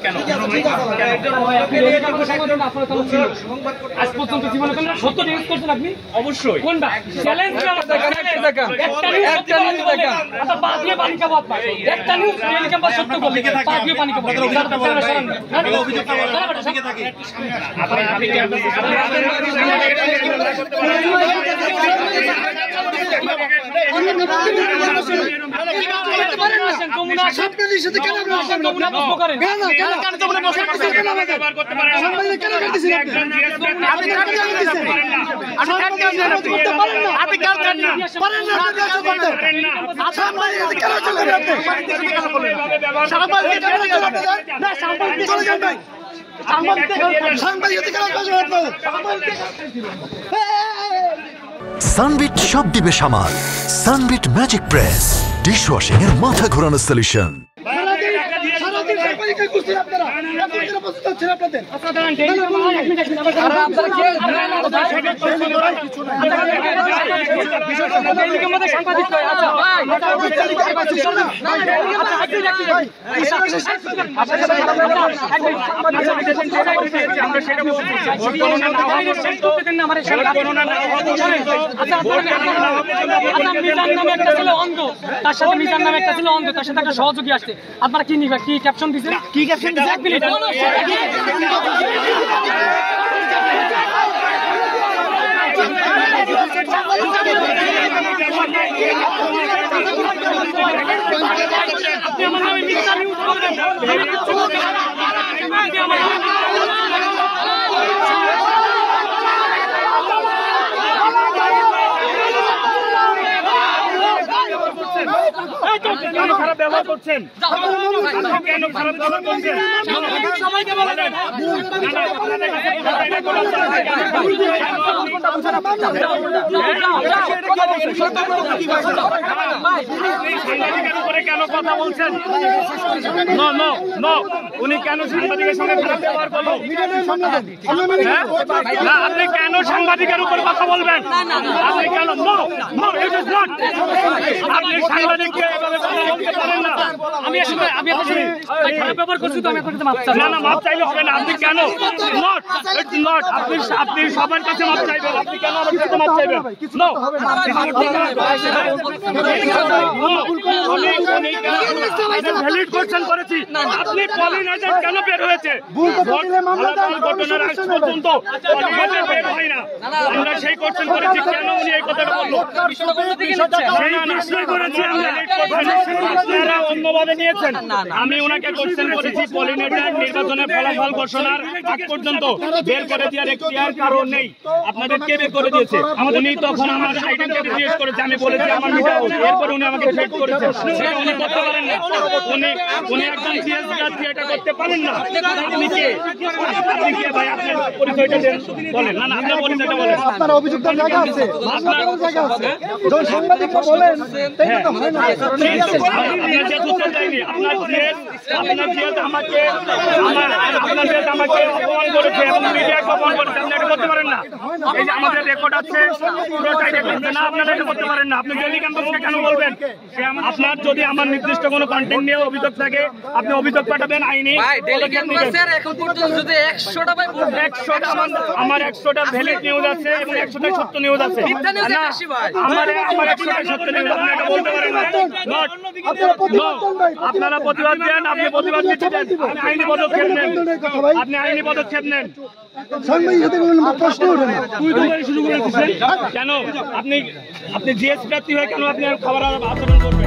কেন? আজ পর্যন্ত জীবনে সত্য নিউজ করছেন আপনি? অবশ্যই। কোনটা চ্যালেঞ্জ? একটা নিউজ সত্য করলে পানি সানবিট সব দিবে সামাল। সানবিট ম্যাজিক প্রেস ডিশওয়াশিং এর মাথা ঘোরানো সলিউশন। সহযোগী আসছে, আপনারা কি নিবেন? কি ক্যাপশন দিচ্ছেন? কি ক্যাপশন দিচ্ছেন? খারাপ ব্যবহার করছেন, কেন খারাপ ব্যবহার করছেন? সবাইকে বলেন সাংবাদিকের উপরে কেন কথা বলছেন? উনি কেন সাংবাদিকের সঙ্গে খারাপ ব্যবহার করলেন? না, আপনি কেন সাংবাদিকের উপর কথা বলবেন? আপনি কেন? আপনি সাংবাদিককে এভাবে কথা বলতে পারেন না। আমি আসলে খারাপ ব্যবহার করছি তো আমি আপনাকে মাপ চাই। না, মাপ চাইলে হবে না। আপনি কেন আপনি সবার কাছে মাপ চাইবেন? আপনি কেন আমার কাছে মাপ চাইবেন? ভ্যালিড কোশ্চেন করেছি, আপনি পলিনাইজার কেন বের হয়েছে? ঘটনার আগ পর্যন্ত পলিনাইজার বের হয় না। আমরা সেই কোশ্চেন করেছি, কেন উনি এই কথাটা বললো? আপনারা অন্যভাবে নিয়েছেন। আমি ওনাকে কোশ্চেন করেছি, পলিনাইজার নির্বাচনের ফলাফল ঘোষণার আগ পর্যন্ত বের করে দেওয়ার এখতিয়ার কারণ নেই। আপনাদের কে বের করে দিয়েছে? উনি তখন আমার আইডেন্টিটি জিজ্ঞেস করেছে, আমি বলেছি আমার মিডিয়া হাউস। এরপর উনি আমাকে থ্রেট করেছে, সেটা উনি করতে পারেন না। উনি একজন সিএস প্রার্থী, এটা করতে পারেন না। আপনি কে? আপনি কে ভাই? আপনার পরিচয়টা দেন, বলেন। না, আপনার পরিচয়টা বলেন। আপনার অভিযোগের জায়গা আছে, আপনার জায়গা আছে। যখন সাংবাদিকরা বলেন তাই তো হয় না। আপনার যে উত্তর দেয়নি, আপনার জিএস আমাকে অপমান করেছে এবং মিডিয়াকে অপমান করেছে। আপনি এটা করতে পারেন না। এই যে আমাদের রেকর্ড আছে, পুরোটাই রেকর্ড না। আপনারা এটা করতে পারেন না। আপনি ডেইলি ক্যাম্পাসকে কেন বলবেন? আপনার যদি আমার নির্দিষ্ট কোনো কন্টেন্ট নিয়ে অভিযোগ থাকে, আপনি অভিযোগ পাঠাবেন আইনি। আমার 100টা ভ্যালিড নিউজ আছে এবং 100টা সত্য নিউজ আছে। আমার 100টা সত্য নিউজ, আপনি এটা বলতে পারেন না। আপনারা প্রতিবাদ দেন, আপনি প্রতিবাদ দিতে দেন, আইনি পদক্ষেপ নেন। আপনি আইনি পদক্ষেপ নেন। কেন আপনি জিএস প্রার্থী হয়ে কেন আপনি খাবার আচরণ করবেন?